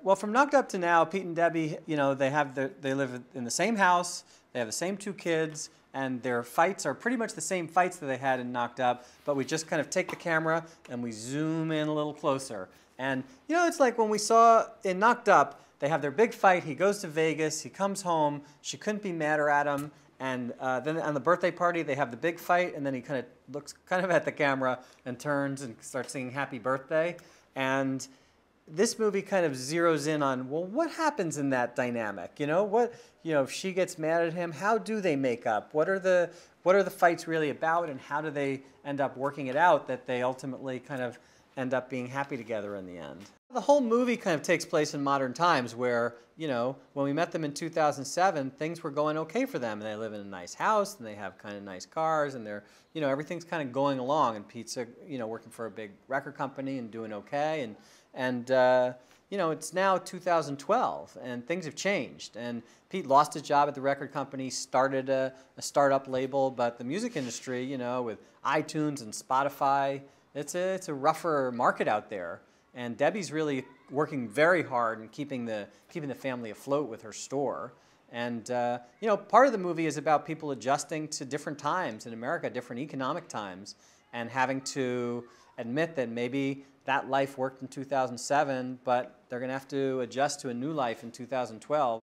Well, from Knocked Up to now, Pete and Debbie, you know, they live in the same house, they have the same two kids, and their fights are pretty much the same fights that they had in Knocked Up, but we just kind of take the camera and we zoom in a little closer. And, you know, it's like when we saw in Knocked Up, they have their big fight, he goes to Vegas, he comes home, she couldn't be madder at him, and then on the birthday party, they have the big fight, and then he kind of looks kind of at the camera and turns and starts singing Happy Birthday. And this movie kind of zeroes in on, well, what happens in that dynamic? You know, if she gets mad at him, how do they make up? What are the fights really about, and how do they end up working it out that they ultimately kind of end up being happy together in the end? The whole movie kind of takes place in modern times where, you know, when we met them in 2007, things were going okay for them, and they live in a nice house, and they have kind of nice cars, and they're, you know, everything's kind of going along, and Pete's, you know, working for a big record company and doing okay, and you know, it's now 2012, and things have changed. And Pete lost his job at the record company, started a startup label, but the music industry, you know, with iTunes and Spotify, it's a rougher market out there. And Debbie's really working very hard and keeping the family afloat with her store. And you know, part of the movie is about people adjusting to different times in America, different economic times, and having to admit that maybe that life worked in 2007, but they're going to have to adjust to a new life in 2012.